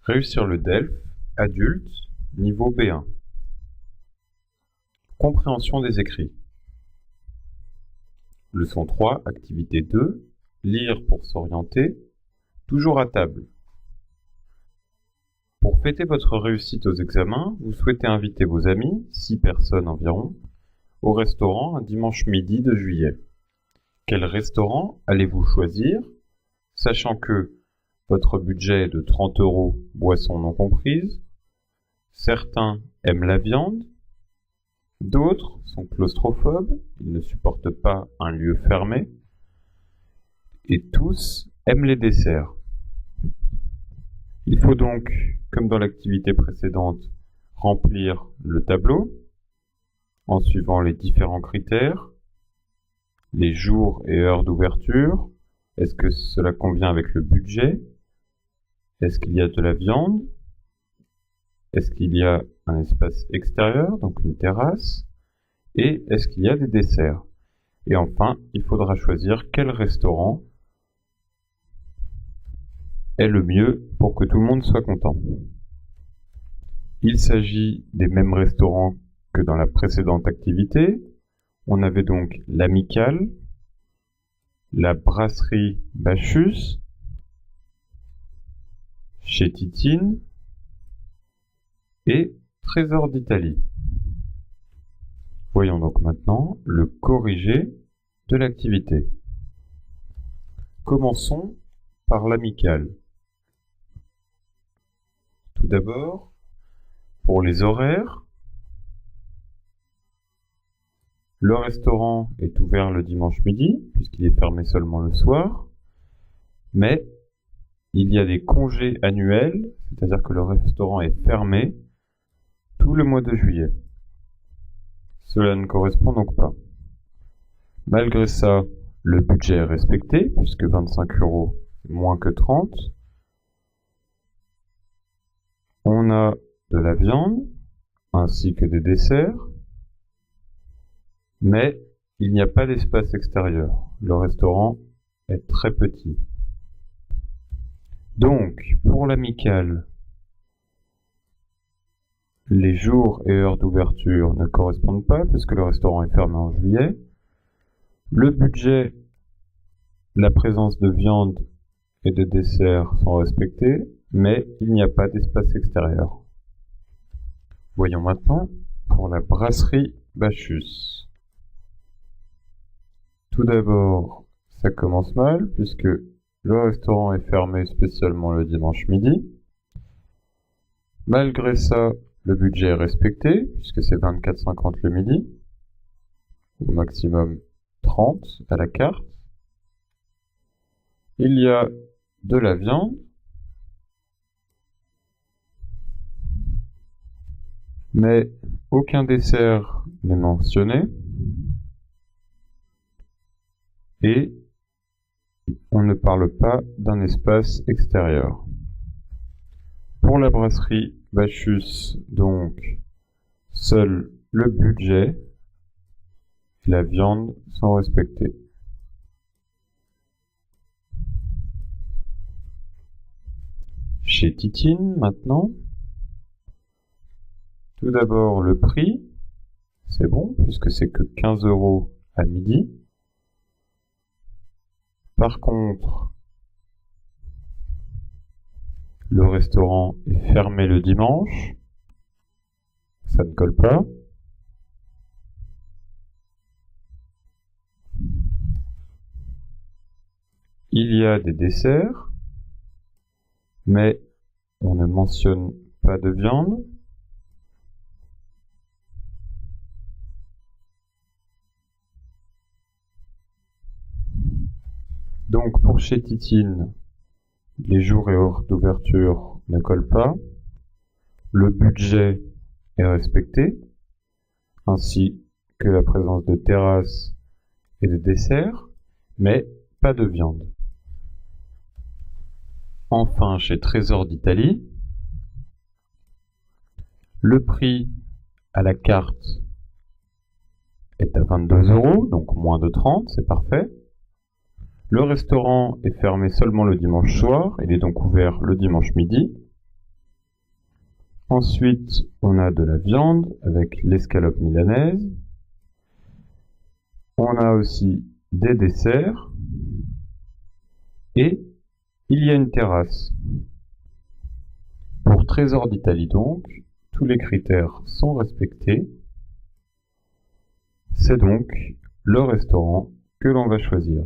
Réussir le DELF, adulte, niveau B1. Compréhension des écrits. Leçon 3, activité 2, lire pour s'orienter, toujours à table. Pour fêter votre réussite aux examens, vous souhaitez inviter vos amis, 6 personnes environ, au restaurant un dimanche midi de juillet. Quel restaurant allez-vous choisir, sachant que votre budget est de 30 €, boissons non comprises. Certains aiment la viande, d'autres sont claustrophobes, ils ne supportent pas un lieu fermé, et tous aiment les desserts. Il faut donc, comme dans l'activité précédente, remplir le tableau en suivant les différents critères, les jours et heures d'ouverture, est-ce que cela convient avec le budget? Est-ce qu'il y a de la viande? Est-ce qu'il y a un espace extérieur, donc une terrasse? Et est-ce qu'il y a des desserts? Et enfin, il faudra choisir quel restaurant est le mieux pour que tout le monde soit content. Il s'agit des mêmes restaurants que dans la précédente activité. On avait donc l'Amicale, la brasserie Bacchus, chez Titine et Trésor d'Italie. Voyons donc maintenant le corrigé de l'activité. Commençons par l'Amicale. Tout d'abord, pour les horaires, le restaurant est ouvert le dimanche midi, puisqu'il est fermé seulement le soir, mais il y a des congés annuels, c'est-à-dire que le restaurant est fermé tout le mois de juillet. Cela ne correspond donc pas. Malgré ça, le budget est respecté, puisque 25 € moins que 30. On a de la viande, ainsi que des desserts, mais il n'y a pas d'espace extérieur. Le restaurant est très petit. Donc, pour l'Amicale, les jours et heures d'ouverture ne correspondent pas puisque le restaurant est fermé en juillet. Le budget, la présence de viande et de dessert sont respectés, mais il n'y a pas d'espace extérieur. Voyons maintenant pour la brasserie Bacchus. Tout d'abord, ça commence mal puisque le restaurant est fermé spécialement le dimanche midi. Malgré ça, le budget est respecté, puisque c'est 24,50 € le midi, au maximum 30 à la carte. Il y a de la viande, mais aucun dessert n'est mentionné, et on ne parle pas d'un espace extérieur. Pour la brasserie Bacchus, donc, seul le budget et la viande sont respectés. Chez Titine, maintenant, tout d'abord le prix, c'est bon, puisque c'est que 15 € à midi. Par contre, le restaurant est fermé le dimanche, ça ne colle pas. Il y a des desserts, mais on ne mentionne pas de viande. Donc pour chez Titine, les jours et heures d'ouverture ne collent pas. Le budget est respecté, ainsi que la présence de terrasses et de desserts, mais pas de viande. Enfin, chez Trésor d'Italie, le prix à la carte est à 22 €, donc moins de 30, c'est parfait. Le restaurant est fermé seulement le dimanche soir, il est donc ouvert le dimanche midi. Ensuite, on a de la viande avec l'escalope milanaise. On a aussi des desserts. Et il y a une terrasse. Pour Trésor d'Italie donc, tous les critères sont respectés. C'est donc le restaurant que l'on va choisir.